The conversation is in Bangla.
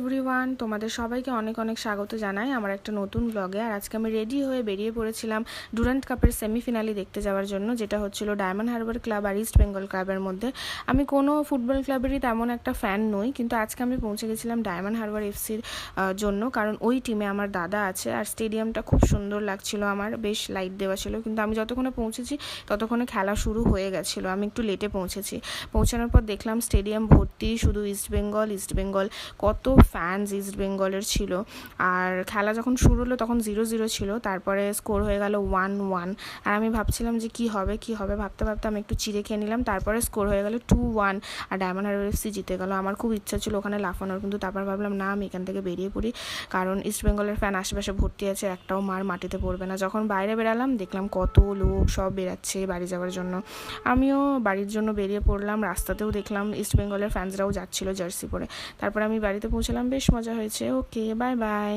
এভরিওয়ান, তোমাদের সবাইকে অনেক অনেক স্বাগত জানাই আমার একটা নতুন ব্লগে। আর আজকে আমি রেডি হয়ে বেরিয়ে পড়েছিলাম ডুরান্ট কাপের সেমিফিনালে দেখতে যাওয়ার জন্য, যেটা হচ্ছিল ডায়মন্ড হারবার ক্লাব আর ইস্ট বেঙ্গল ক্লাবের মধ্যে। আমি কোনো ফুটবল ক্লাবেরই তেমন একটা ফ্যান নই, কিন্তু আজকে আমি পৌঁছে গেছিলাম ডায়মন্ড হারবার এফসির জন্য, কারণ ওই টিমে আমার দাদা আছে। আর স্টেডিয়ামটা খুব সুন্দর লাগছিল, আমার বেশ লাইট দেওয়া ছিল, কিন্তু আমি যতক্ষণে পৌঁছেছি ততক্ষণে খেলা শুরু হয়ে গেছিলো। আমি একটু লেটে পৌঁছেছি। পৌঁছানোর পর দেখলাম স্টেডিয়াম ভর্তি শুধু ইস্ট বেঙ্গল, কত ফ্যান্স ইস্ট বেঙ্গলের ছিল। আর খেলা যখন শুরু হলো তখন 0-0 ছিল, তারপরে স্কোর হয়ে গেল 1-1। আর আমি ভাবছিলাম যে কি হবে ভাবতে ভাবতে আমি একটু চিড়ে খেয়ে নিলাম। তারপরে স্কোর হয়ে গেল 2-1 আর ডায়মন্ড হারবার এফসি জিতে গেল। আমার খুব ইচ্ছা ছিল ওখানে লাফানোর, কিন্তু তারপর ভাবলাম না, আমি এখান থেকে বেরিয়ে পড়ি, কারণ ইস্ট বেঙ্গলের ফ্যান আশেপাশে ভর্তি আছে, একটাও মার মাটিতে পড়বে না। যখন বাইরে বেরালাম দেখলাম কত লোক সব বেরাচ্ছে বাড়ি যাওয়ার জন্য। আমিও বাড়ির জন্য বেরিয়ে পড়লাম। রাস্তাতেও দেখলাম ইস্ট বেঙ্গলের ফ্যান্সরাও যাচ্ছিল জার্সি পরে। তারপর আমি বাড়িতে পৌঁছলাম, বেশ মজা হয়েছে। ওকে, বাই বাই।